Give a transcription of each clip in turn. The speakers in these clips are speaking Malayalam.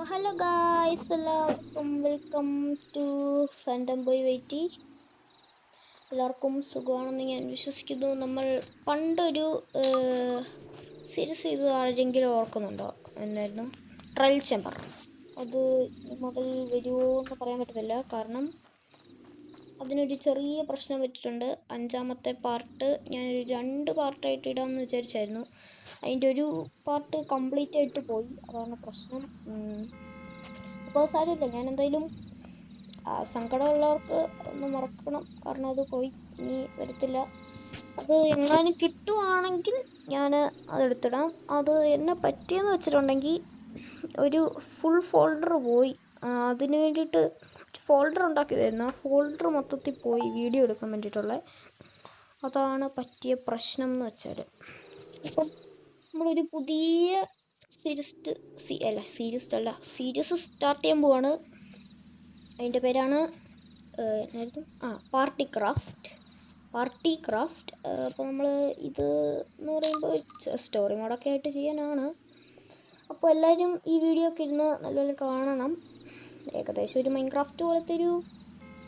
ഹലോ ഗായ്സ്, എല്ലാവർക്കും വെൽക്കം ടു ഫാൻറ്റം ബോയ് വൈറ്റി. എല്ലാവർക്കും സുഖമാണെന്ന് ഞാൻ വിശ്വസിക്കുന്നു. നമ്മൾ പണ്ടൊരു സീരീസ് ചെയ്ത് ആരെങ്കിലും ഓർക്കുന്നുണ്ടോ? എന്നായിരുന്നു ട്രയൽ ചേമ്പർ. അത് മുതൽ വരുമോ എന്ന് പറയാൻ പറ്റത്തില്ല, കാരണം അതിനൊരു ചെറിയ പ്രശ്നം പറ്റിയിട്ടുണ്ട്. 5ാമത്തെ പാർട്ട് ഞാനൊരു 2 പാർട്ടായിട്ട് ഇടാമെന്ന് വിചാരിച്ചായിരുന്നു. അതിൻ്റെ ഒരു പാർട്ട് കംപ്ലീറ്റ് ആയിട്ട് പോയി, അതാണ് പ്രശ്നം. അപ്പോൾ സാരമില്ല, ഞാൻ എന്തായാലും സങ്കടമുള്ളവർക്ക് ഒന്ന് മറക്കണം, കാരണം അത് പോയി, ഇനി വരത്തില്ല. അത് എങ്ങാനും കിട്ടുവാണെങ്കിൽ ഞാൻ അതെടുത്തിടാം. അത് എന്നെ പറ്റിയെന്ന് വെച്ചിട്ടുണ്ടെങ്കിൽ ഒരു ഫുൾ ഫോൾഡർ പോയി. അതിന് വേണ്ടിയിട്ട് ഫോൾഡർ ഉണ്ടാക്കിയതായിരുന്നു. ആ ഫോൾഡർ മൊത്തത്തിൽ പോയി വീഡിയോ എടുക്കാൻ വേണ്ടിയിട്ടുള്ള. അതാണ് പറ്റിയ പ്രശ്നം എന്ന് വെച്ചാൽ, ഇപ്പം നമ്മളൊരു പുതിയ സീരീസ് സ്റ്റാർട്ട് ചെയ്യാൻ പോവാണ്. അതിൻ്റെ പേരാണ് പാർട്ടി ക്രാഫ്റ്റ്. അപ്പോൾ നമ്മൾ ഇത് എന്ന് പറയുമ്പോൾ സ്റ്റോറി മോഡൊക്കെ ആയിട്ട് ചെയ്യാനാണ്. അപ്പോൾ എല്ലാവരും ഈ വീഡിയോ ഒക്കെ ഇരുന്ന് നല്ലപോലെ കാണണം. ഏകദേശം ഒരു മൈൻക്രാഫ്റ്റ് പോലത്തെ ഒരു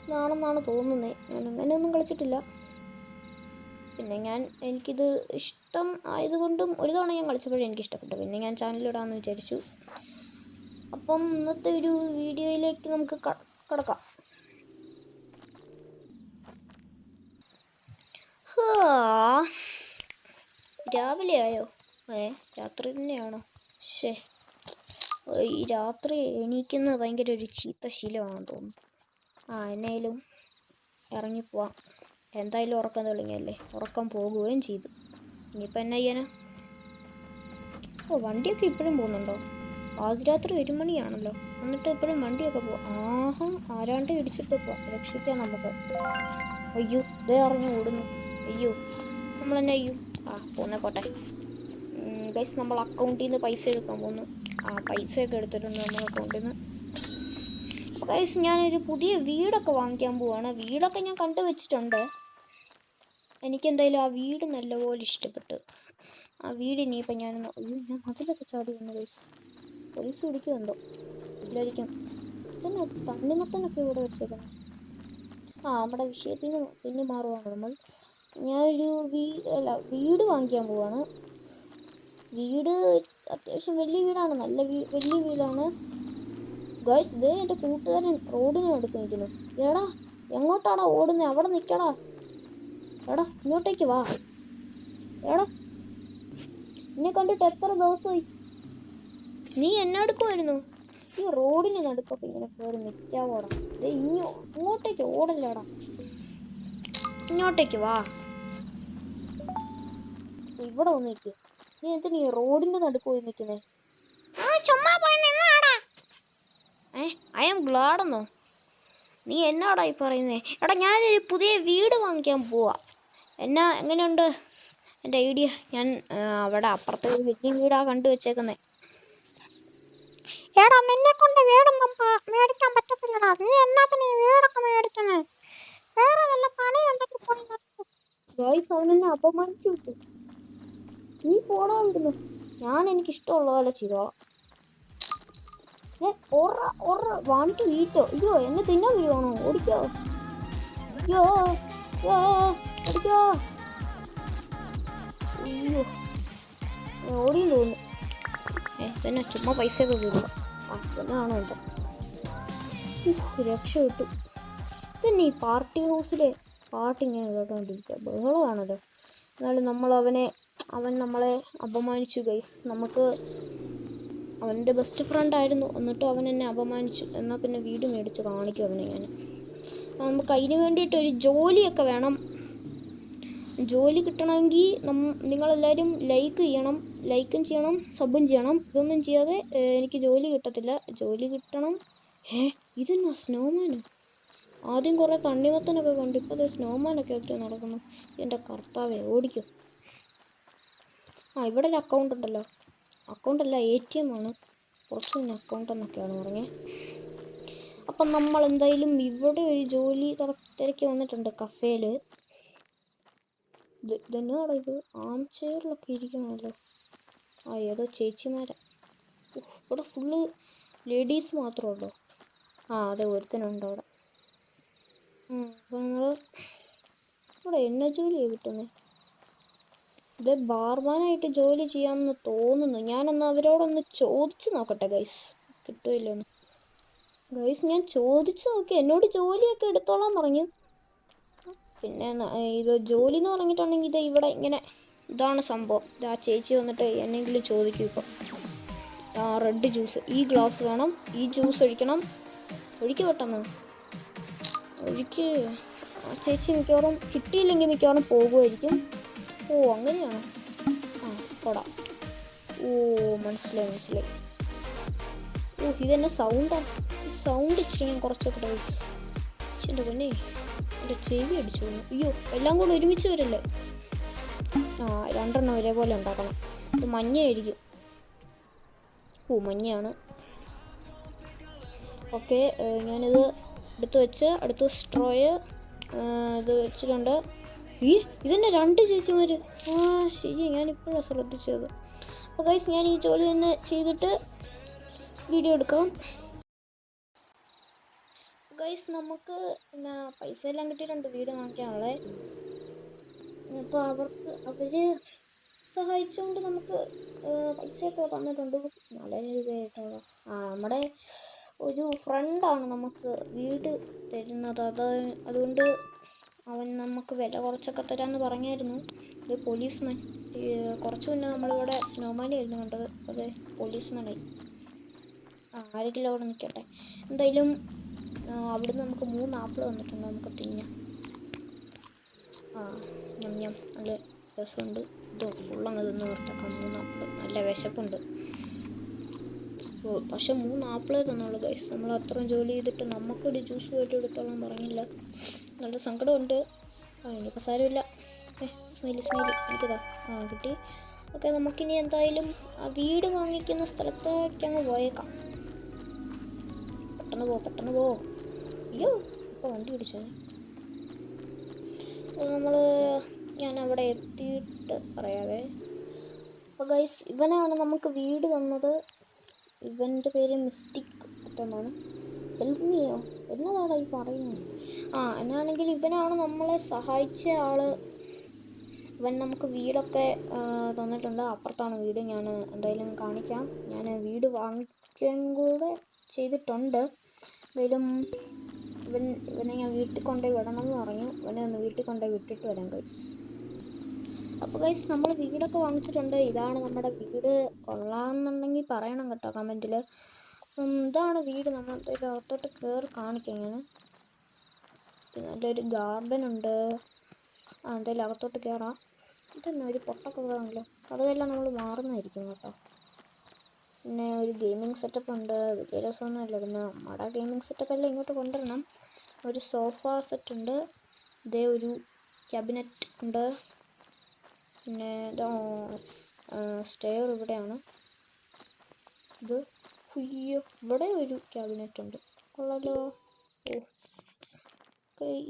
ഇതാണെന്നാണ് തോന്നുന്നത്. ഞാൻ അങ്ങനെയൊന്നും കളിച്ചിട്ടില്ല. പിന്നെ എനിക്കിത് ഇഷ്ടം ആയതുകൊണ്ടും ഒരു തവണ ഞാൻ കളിച്ചപ്പോഴേ എനിക്ക് ഇഷ്ടപ്പെട്ടു. പിന്നെ ഞാൻ ചാനലിടാമെന്ന് വിചാരിച്ചു. അപ്പം ഇന്നത്തെ ഒരു വീഡിയോയിലേക്ക് നമുക്ക് കടക്കാം. രാവിലെ ആയോ? രാത്രി തന്നെയാണോ? ഈ രാത്രി എണീക്കുന്നത് ഭയങ്കര ഒരു ചീത്ത ശീലമാണെന്ന് തോന്നുന്നു. എന്നാലും ഇറങ്ങിപ്പോവാം. എന്തായാലും ഉറക്കം തെളിഞ്ഞല്ലേ, ഉറക്കം പോകുകയും ചെയ്തു. ഇനിയിപ്പോൾ എന്നാ ചെയ്യാനാ? വണ്ടിയൊക്കെ ഇപ്പോഴും പോകുന്നുണ്ടോ? പാതിരാത്രി 1 മണിയാണല്ലോ, എന്നിട്ട് എപ്പോഴും വണ്ടിയൊക്കെ പോവാം. ആരാണ്ട് ഇടിച്ചിട്ട് രക്ഷിക്കാം നമുക്ക്. അയ്യോ, ഇതേ അറിഞ്ഞു ഓടുന്നു. അയ്യോ, നമ്മളെന്നെ അയ്യോ പോട്ടെ. ഗൈസ്, നമ്മൾ അക്കൗണ്ടിൽ നിന്ന് പൈസ എടുക്കാൻ പോകുന്നു. പൈസയൊക്കെ എടുത്തിട്ടുണ്ട് നമ്മൾ അക്കൗണ്ടിൽ നിന്ന്. അപ്പോൾ ഗൈസ്, ഞാനൊരു പുതിയ വീടൊക്കെ വാങ്ങിക്കാൻ പോവാണ്. വീടൊക്കെ ഞാൻ കണ്ടുവച്ചിട്ടുണ്ട്. എനിക്കെന്തായാലും ആ വീട് നല്ലപോലെ ഇഷ്ടപ്പെട്ടു. ആ വീട് ഇനിയിപ്പോൾ ഞാൻ മതിലൊക്കെ ചാടി വന്നു ഗൈസ്. പോലീസ് പിടിക്കുന്നുണ്ടോ? ഇല്ലായിരിക്കും. ഇതന്നെ തണ്ണിമത്തനൊക്കെ ഇവിടെ വെച്ചേക്കണം. നമ്മുടെ വിഷയത്തിൽ നിന്ന് പിന്നെ മാറുവാണ് നമ്മൾ. ഞാനൊരു വീട് വാങ്ങിക്കാൻ പോവാണ്. വീട് അത്യാവശ്യം വലിയ വീടാണ്, നല്ല വലിയ വീടാണ് ഗൈസ്. ഇതേ എൻ്റെ കൂട്ടുകാരൻ റോഡിന് അടുത്ത് നിൽക്കുന്നു. എടാ, എങ്ങോട്ടാടാ ഓടുന്നത്? അവിടെ നിൽക്കടാ. എടാ, ഇങ്ങോട്ടേക്ക് വാ. എടാ, എന്നെ കണ്ടിട്ട് എത്ര ദിവസമായി? നീ എന്നെടുക്കുമായിരുന്നു? ഈ റോഡിന് നടുക്കൊക്കെ ഇങ്ങനെ കയറി നിൽക്കാവോടാ? ഇങ്ങോട്ടേക്ക് ഓടല്ലേടാ, ഇങ്ങോട്ടേക്ക് വാ. ഇവിടെ വന്ന് നിൽക്കുക. നീ എന്തിനാ ഈ റോഡിന്റെ നടുക്ക് പോയി നിൽക്കുന്നേ? ഐ എം ഗ്ലാഡെന്നോ? നീ എന്നാടാ ഈ പറയുന്നേ? എടാ, ഞാനൊരു പുതിയ വീട് വാങ്ങിക്കാൻ പോവാ. എങ്ങനെയുണ്ട് എൻ്റെ ഐഡിയ? ഞാൻ അവിടെ അപ്പുറത്തെ ഒരു വലിയ വീടാണ് കണ്ടു വെച്ചേക്കുന്നത്. എടാ, നിന്നെ കൊണ്ട് വീടൊന്നും മേടിക്കാൻ പറ്റത്തില്ലടാ. നീ എന്നാത്തിന് ഈ വീടൊക്കെ മേടിക്കുന്നേ? വേറെ വല്ല പണിയുണ്ടെങ്കിൽ അവനെന്നെ അപമാനിച്ചു വിട്ടു. നീ പോടാ വിടുന്നു. ഞാൻ എനിക്കിഷ്ടമുള്ള പോലെ ചെയ്തോളാം. വാണ്ട് ഈറ്റോ? അയ്യോ, എന്നെ തിന്നാൻ വരുവാണോ? ഓടിക്കോ. അയ്യോ, ഓടിക്കോ. അയ്യോ, ഓടിയെന്ന് തോന്നുന്നു. പിന്നെ ചുമ്മാ പൈസയൊക്കെ തരുക. എന്നാണോ എന്താ? രക്ഷപ്പെട്ടു. തന്നെ ഈ പാർട്ടി ഹൗസിലെ പാട്ടിങ്ങനെ കേട്ടോണ്ടിരിക്കുക, ബഹളമാണല്ലോ. എന്നാലും അവൻ നമ്മളെ അപമാനിച്ചു ഗൈസ്. അവൻ്റെ ബെസ്റ്റ് ഫ്രണ്ട് ആയിരുന്നു, എന്നിട്ടും അവൻ എന്നെ അപമാനിച്ചു. എന്നാൽ പിന്നെ വീട് മേടിച്ച് കാണിക്കും അവനെ ഞാൻ. നമുക്ക് അതിന് വേണ്ടിയിട്ട് ഒരു ജോലിയൊക്കെ വേണം. ജോലി കിട്ടണമെങ്കിൽ നിങ്ങളെല്ലാവരും ലൈക്കും ചെയ്യണം, സബും ചെയ്യണം. ഇതൊന്നും ചെയ്യാതെ എനിക്ക് ജോലി കിട്ടത്തില്ല. ജോലി കിട്ടണം. ഇതെന്നാ സ്നോമാനോ? ആദ്യം കുറേ തണ്ണിമത്തനൊക്കെ കണ്ടു, ഇപ്പോൾ അത് സ്നോമാനൊക്കെ ഒത്തിരി നടക്കുന്നു. എൻ്റെ കർത്താവേ, ഓടിക്കും. ഇവിടെ ഒരു അക്കൗണ്ട് ഉണ്ടല്ലോ. അക്കൗണ്ടല്ല, ATM ആണ്. കുറച്ച് മുന്നേ അക്കൗണ്ട് എന്നൊക്കെയാണ് പറഞ്ഞത്. അപ്പം നമ്മൾ എന്തായാലും ഇവിടെ ഒരു ജോലി തിരക്കി വന്നിട്ടുണ്ട്, കഫേയിൽ. ഇതെന്നാണ് ഇത്? ചെയറിലൊക്കെ ഇരിക്കണമല്ലോ. ഏതോ ചേച്ചിമാരെ. ഇവിടെ ഫുള്ള് ലേഡീസ് മാത്രമേ ഉള്ളൂ. ആ അതെ, ഒരുത്തനുണ്ട് അവിടെ. അപ്പോൾ നമ്മൾ ഇവിടെ എന്നെ ജോലിയാണ് കിട്ടുന്നത്. ഇത് ബാർമാനായിട്ട് ജോലി ചെയ്യാമെന്ന് തോന്നുന്നു. ഞാനൊന്ന് അവരോടൊന്ന് ചോദിച്ചു നോക്കട്ടെ ഗൈസ്, കിട്ടുമില്ലോന്ന്. ഗൈസ് ഞാൻ ചോദിച്ചു നോക്കി, എന്നോട് ജോലിയൊക്കെ എടുത്തോളാൻ പറഞ്ഞു. പിന്നെ ഇത് ജോലി എന്ന് പറഞ്ഞിട്ടുണ്ടെങ്കിൽ ഇത് ഇവിടെ ഇങ്ങനെ ഇതാണ് സംഭവം. ഇത് ആ ചേച്ചി വന്നിട്ട് എന്നെങ്കിലും ചോദിക്കും. ഇപ്പോൾ റെഡ് ജ്യൂസ്, ഈ ഗ്ലാസ് വേണം, ഈ ജ്യൂസ് ഒഴിക്കണം, ഒഴിക്ക് പെട്ടെന്ന് ഒഴിക്ക്. ആ ചേച്ചി മിക്കവാറും കിട്ടിയില്ലെങ്കിൽ മിക്കവാറും പോകുമായിരിക്കും. ഓ അങ്ങനെയാണ്. ആ കൊടാ. ഓ മനസ്സിലായി. ഓ ഇതെന്നെ സൗണ്ടാണ്. ഈ സൗണ്ട് ഇച്ചിരി ഞാൻ കുറച്ചൊക്കെ ഗൈസ്. പക്ഷെ എൻ്റെ പൊന്നേ, എൻ്റെ ചെവി അടിച്ചു പോകുന്നു. അയ്യോ എല്ലാം കൂടെ ഒരുമിച്ച് വരല്ലേ. ആ 2 ഒരേപോലെ ഉണ്ടാക്കണം. ഇത് മഞ്ഞയായിരിക്കും. ഓ മഞ്ഞയാണ്. ഓക്കെ, ഞാനിത് എടുത്ത് വെച്ച് അടുത്ത സ്ട്രോയ് ഇത് വെച്ചിട്ടുണ്ട്. ഇതന്നെ 2 ചേച്ചിമാർ. ആ ശരി, ഞാനിപ്പോഴാണ് ശ്രദ്ധിച്ചത്. അപ്പോൾ ഗൈസ് ഞാൻ ഈ ജോലി തന്നെ ചെയ്തിട്ട് വീഡിയോ എടുക്കാം. ഗൈസ് നമുക്ക് പിന്നെ പൈസ എല്ലാം കിട്ടിയിട്ടുണ്ട് വീട് വാങ്ങിക്കാനുള്ളത്. അപ്പോൾ അവർ സഹായിച്ചുകൊണ്ട് നമുക്ക് പൈസയൊക്കെ തന്നിട്ടുണ്ട്. 4,000 രൂപയായിട്ടുള്ള. നമ്മുടെ ഒരു ഫ്രണ്ടാണ് നമുക്ക് വീട് തരുന്നത്. അതുകൊണ്ട് അവൻ നമുക്ക് വില കുറച്ചൊക്കെ തരാമെന്ന് പറഞ്ഞായിരുന്നു. ഒരു പോലീസ്മാൻ. കുറച്ച് മുന്നേ നമ്മളിവിടെ സ്നോമാനായിരുന്നു കണ്ടത്. അതെ, പോലീസ്മാനായി. ആരെങ്കിലും അവിടെ നിൽക്കട്ടെ. എന്തായാലും അവിടുന്ന് നമുക്ക് 3 ആപ്പിൾ തന്നിട്ടുണ്ട്. നമുക്ക് തിന്നാം. ഞം നല്ല രസമുണ്ട്. ഇത് ഫുള്ളങ്ങ് തിന്ന് വൃത്താക്കാം. 3 ആപ്പിൾ, നല്ല വിശപ്പുണ്ട്. പക്ഷെ 3 ആപ്പിളേ തന്നുള്ളൂ ഗൈസ്. നമ്മൾ അത്രയും ജോലി ചെയ്തിട്ട് നമുക്കൊരു ജ്യൂസ് പോയിട്ട് എടുത്തോളാൻ പറഞ്ഞില്ല. നല്ല സങ്കടമുണ്ട്. ഇനിയിപ്പോൾ സാരമില്ല. സ്മൈലി എനിക്കതാ കിട്ടി. ഓക്കെ, നമുക്കിനി എന്തായാലും ആ വീട് വാങ്ങിക്കുന്ന സ്ഥലത്തേക്ക് അങ്ങ് പോയേക്കാം. പെട്ടെന്ന് പോ. അയ്യോ ഇപ്പോൾ വണ്ടി പിടിച്ചത്. ഞാൻ അവിടെ എത്തിയിട്ട് പറയാവേ. അപ്പോൾ ഗൈസ് ഇവനാണ് നമുക്ക് വീട് തന്നത്. ഇവൻ്റെ പേര് മിസ്റ്റിക് എന്നാണ്. ഹെൽപ്പ് മീയോ എന്നതാണ് ഈ പറയുന്നത്. എന്നാണെങ്കിൽ ഇവനാണ് നമ്മളെ സഹായിച്ച ആള്. ഇവൻ നമുക്ക് വീടൊക്കെ തന്നിട്ടുണ്ട്. അപ്പുറത്താണ് വീട്. ഞാൻ എന്തായാലും കാണിക്കാം. ഞാൻ വീട് വാങ്ങിക്കുകയും കൂടെ ചെയ്തിട്ടുണ്ട്. എന്തായാലും ഇവനെ ഞാൻ വീട്ടിൽ കൊണ്ടുപോയി വിടണം എന്ന് പറഞ്ഞു. ഇവനെ ഒന്ന് വീട്ടിൽ കൊണ്ടുപോയി വിട്ടിട്ട് വരാം ഗൈസ്. അപ്പോൾ ഗൈസ് നമ്മൾ വീടൊക്കെ വാങ്ങിച്ചിട്ടുണ്ട്. ഇതാണ് നമ്മുടെ വീട്. കൊള്ളാമെന്നുണ്ടെങ്കിൽ പറയണം കേട്ടോ കമൻറ്റിൽ. ഇതാണ് വീട്. നമ്മൾ എന്തായാലും അകത്തോട്ട് കയറി കാണിക്കാം. ഞാൻ നല്ലൊരു ഗാർഡൻ ഉണ്ട്. എന്തായാലും അകത്തോട്ട് കയറാം. ഇതന്നെ ഒരു പൊട്ടൊക്കെ കാണല്ലോ. അതെല്ലാം നമ്മൾ മാറുന്നതായിരിക്കും കേട്ടോ. പിന്നെ ഒരു ഗെയിമിംഗ് സെറ്റപ്പ് ഉണ്ട്. വലിയ രസമൊന്നുമല്ല. പിന്നെ നമ്മുടെ ഗെയിമിംഗ് സെറ്റപ്പ് എല്ലാം ഇങ്ങോട്ട് കൊണ്ടുവരണം. ഒരു സോഫ സെറ്റ് ഉണ്ട്. ഇതേ ഒരു ക്യാബിനറ്റ് ഉണ്ട്. പിന്നെ സ്റ്റെയർ ഇവിടെയാണ്. ഇത് ഇവിടെ ഒരു ക്യാബിനറ്റ് ഉണ്ട്. കൊള്ളാലോ.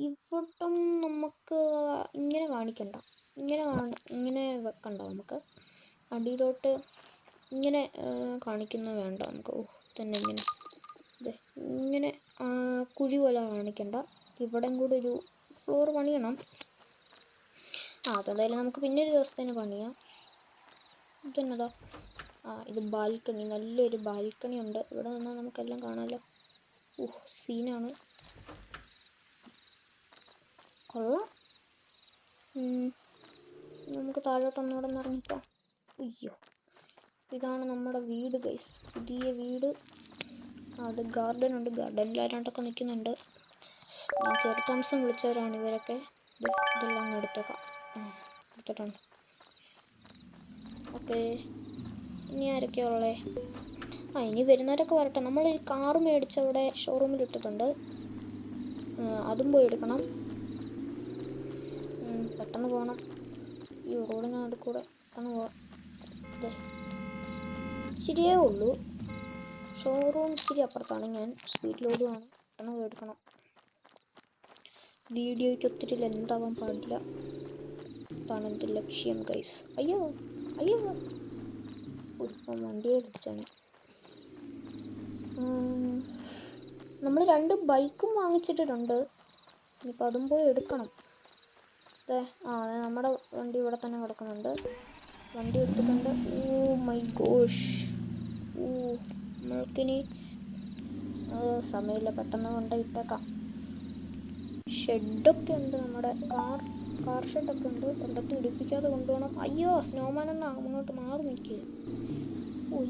ഇവിടം നമുക്ക് ഇങ്ങനെ കാണിക്കണ്ട. ഇങ്ങനെ വെക്കണ്ട. നമുക്ക് അടിയിലോട്ട് ഇങ്ങനെ കാണിക്കുന്നത് വേണ്ട. നമുക്ക് തന്നെ ഇങ്ങനെ കുഴി പോലെ കാണിക്കണ്ട. ഇവിടെയും കൂടെ ഒരു ഫ്ലോർ പണിയണം. അതെന്തായാലും നമുക്ക് പിന്നെ ഒരു ദിവസത്തേന് പണിയാം. ഇതെന്നതാ? ഇത് ബാൽക്കണി. നല്ലൊരു ബാൽക്കണി ഉണ്ട്. ഇവിടെ നിന്നാൽ നമുക്കെല്ലാം കാണാമല്ലോ. സീനാണ്. കൊള്ളാം. നമുക്ക് താഴോട്ടൊന്നുകൂടെ ഒന്ന് ഇറങ്ങിപ്പോ. അയ്യോ, ഇതാണ് നമ്മുടെ വീട് ഗൈസ്. പുതിയ വീട്. അവിടെ ഗാർഡൻ ഉണ്ട്. ഗാർഡനിൽ ആരാണ്ടൊക്കെ നിൽക്കുന്നുണ്ട്. കയറി താമസം വിളിച്ചവരാണ് ഇവരൊക്കെ. ഇതെല്ലാം അങ്ങ് എടുത്തേക്കാം. എടുത്തിട്ടുണ്ട്. ഓക്കെ, ഇനി ആരൊക്കെയാ ഉള്ളേ? ഇനി വരുന്നവരൊക്കെ വരട്ടെ. നമ്മളൊരു കാറ് മേടിച്ചവിടെ ഷോറൂമിൽ ഇട്ടിട്ടുണ്ട്. അതും പോയി എടുക്കണം. പെട്ടെന്ന് പോകണം. ഈ റോഡിന് നടുക്കൂടെ പെട്ടെന്ന് പോകാം. ഇച്ചിരിയേ ഉള്ളൂ. ഷോറൂം ഇച്ചിരി അപ്പുറത്താണ്. ഞാൻ സ്പീഡിലോടുമാണ്. പെട്ടെന്ന് പോയി എടുക്കണം. വീഡിയോയ്ക്ക് ഒത്തിരി ലെന്താവാൻ പാടില്ല. അതാണ് എൻ്റെ ലക്ഷ്യം ഗൈസ്. അയ്യോ ഇപ്പം വണ്ടിയെ പിടിച്ചാണ്. നമ്മൾ 2 ബൈക്കും വാങ്ങിച്ചിട്ടിട്ടുണ്ട്. ഇനിയിപ്പോൾ അതും പോയി എടുക്കണം. അതെ നമ്മുടെ വണ്ടി ഇവിടെ തന്നെ കിടക്കുന്നുണ്ട്. വണ്ടി എടുത്തിട്ടുണ്ട്. Oh my gosh. നമ്മൾക്കിനി സമയമില്ല, പെട്ടെന്ന് കൊണ്ട് ഇട്ടേക്കാം. ഷെഡൊക്കെ ഉണ്ട്, നമ്മുടെ കാർ ഷെഡൊക്കെ ഉണ്ട്. കൊണ്ടത്ത് ഇടിപ്പിക്കാതെ കൊണ്ടുപോകണം. അയ്യോ, സ്നോമാനെണ്ണ അങ്ങോട്ട് മാറി നിൽക്കുക.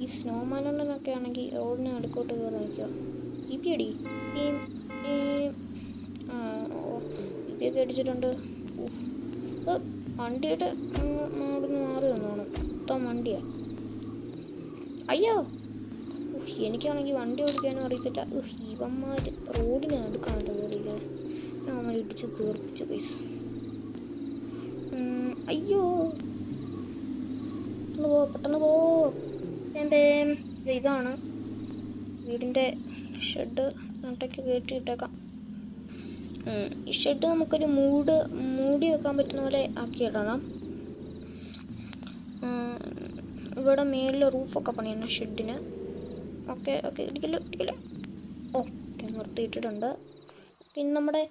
ഈ സ്നോമാനെണ്ണനൊക്കെ ആണെങ്കിൽ റോഡിന് അടുക്കോട്ട് കയറി നിൽക്കുക. ഇപ്പിയടി ഇപ്പിയൊക്കെ അടിച്ചിട്ടുണ്ട്. വണ്ടിയുടെ അവിടുന്ന് മാറി വന്നോണം. മൊത്തം വണ്ടിയാണ്. അയ്യോ, എനിക്കാണെങ്കിൽ വണ്ടി ഓടിക്കാനും അറിയത്തില്ല. ഇവന്മാർ റോഡിന് അടുക്കാണ് കയറിയില്ലേ. ഞാൻ ഇടിച്ച് തീർപ്പിച്ചു പൈസ. അയ്യോ, പെട്ടെന്ന് പോ. ഇതാണ് വീടിൻ്റെ ഷെഡ്. അങ്ങോട്ടേക്ക് കയറ്റിയിട്ടേക്കാം. ഈ ഷെഡ് നമുക്കൊരു മൂടി വെക്കാൻ പറ്റുന്ന പോലെ ആക്കിയിടണം. ഇവിടെ മേളിൽ റൂഫൊക്കെ പണിയണം ഷെഡിന്. ഓക്കെ ഇടിക്കല്. ഓക്കെ, നിർത്തിയിട്ടിട്ടുണ്ട്. പിന്നെ നമ്മുടെ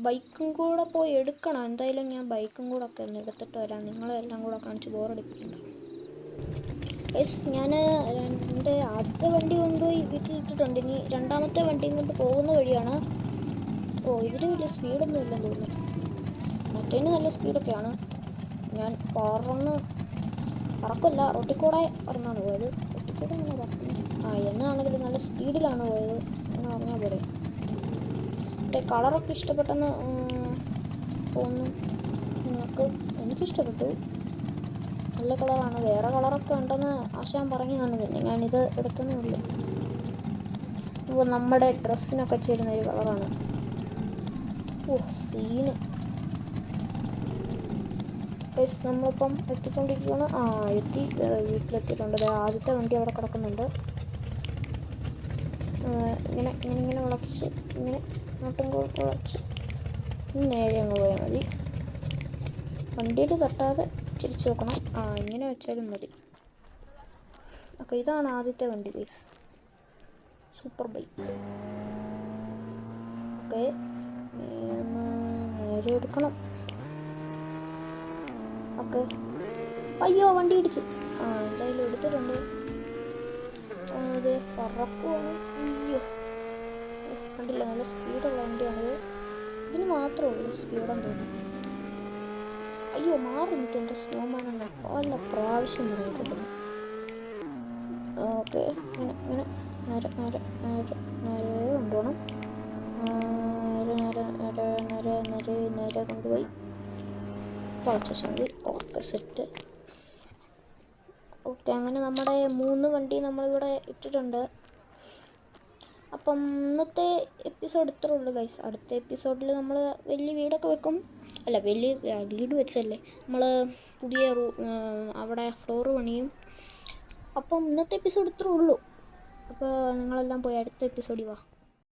ബൈക്കും കൂടെ പോയി എടുക്കണം. എന്തായാലും ഞാൻ ബൈക്കും കൂടെ ഒക്കെ ഒന്ന് എടുത്തിട്ട് വരാം. നിങ്ങളെല്ലാം കൂടെ കാണിച്ച് ബോറടിപ്പിക്കണ്ട. ഞാൻ എൻ്റെ ആദ്യത്തെ വണ്ടി കൊണ്ടുപോയി വീട്ടിലിട്ടിട്ടുണ്ട്. ഇനി രണ്ടാമത്തെ വണ്ടിയും കൊണ്ട് പോകുന്ന വഴിയാണ്. ഇതിന് വലിയ സ്പീഡൊന്നും ഇല്ലെന്ന് തോന്നുന്നു. മറ്റേന് നല്ല സ്പീഡൊക്കെയാണ്. ഞാൻ പറക്കില്ല, റോട്ടിൽ കൂടെ പറന്നാണ് പോയത്. റോട്ടിൽ കൂടെ ഇങ്ങനെ പറക്കുന്നത്. എന്നാണെങ്കിൽ നല്ല സ്പീഡിലാണ് പോയത് എന്ന് പറഞ്ഞാൽ പോലെ. എൻ്റെ കളറൊക്കെ ഇഷ്ടപ്പെട്ടെന്ന് തോന്നുന്നു നിങ്ങൾക്ക്. എനിക്കിഷ്ടപ്പെട്ടു, നല്ല കളറാണ്. വേറെ കളറൊക്കെ ഉണ്ടെന്ന് ആശാൻ പറഞ്ഞതാണ്. പിന്നെ ഞാനിത് എടുത്തതേ ഉള്ളൂ. ഇപ്പോൾ നമ്മുടെ ഡ്രസ്സിനൊക്കെ ചേരുന്നൊരു കളറാണ്. സീന്. നമ്മളിപ്പം എത്തിക്കൊണ്ടിരിക്കുകയാണ്. വീട്ടിലെത്തിയിട്ടുണ്ട്. ആദ്യത്തെ വണ്ടി അവിടെ കിടക്കുന്നുണ്ട്. ഇങ്ങനെ വിളച്ച് ഇങ്ങനെ നോട്ടും വിളച്ച് നേരെ അങ്ങ് പോയാൽ മതി. വണ്ടിയിൽ തട്ടാതെ തിരിച്ചു വെക്കണം. ഇങ്ങനെ വെച്ചാലും മതി. ഓക്കെ, ഇതാണ് ആദ്യത്തെ വണ്ടി ഗൈസ്. Super bike. ഓക്കെ, നേരെ എടുക്കണം. ഓക്കെ, അയ്യോ വണ്ടി ഇടിച്ചു. എന്തായാലും എടുത്തിട്ടുണ്ട്. അതെ, പറക്കുവാണ്. അയ്യോ, കണ്ടില്ല, നല്ല സ്പീഡുള്ള വണ്ടിയാണിത്. ഇതിന് മാത്രമേ ഉള്ളൂ സ്പീഡെന്ന് തോന്നുന്നു. അയ്യോ, മാറി നിൽക്കുക. എൻ്റെ സ്നോമാനെണ്ണ പല പ്രാവശ്യം പറഞ്ഞിട്ടുണ്ട്. ഓക്കെ, ഇങ്ങനെ നേരെ കൊണ്ടുപോകണം. നേരെ കൊണ്ടുപോയി വളച്ചു. Okay, set. ഓക്കെ, അങ്ങനെ നമ്മുടെ 3 വണ്ടി നമ്മളിവിടെ ഇട്ടിട്ടുണ്ട്. അപ്പം ഇന്നത്തെ എപ്പിസോഡ് ഇത്രേ ഉള്ളൂ ഗൈസ്. അടുത്ത എപ്പിസോഡിൽ നമ്മൾ വലിയ വീടൊക്കെ വെക്കും. അല്ല, വലിയ വീട് വെച്ചല്ലേ, നമ്മൾ പുതിയ അവിടെ ഫ്ലോർ പണിയും. അപ്പം ഇന്നത്തെ എപ്പിസോഡ് ഇത്രേ ഉള്ളൂ. അപ്പോൾ നിങ്ങളെല്ലാം പോയി അടുത്ത എപ്പിസോഡിൽ വാ.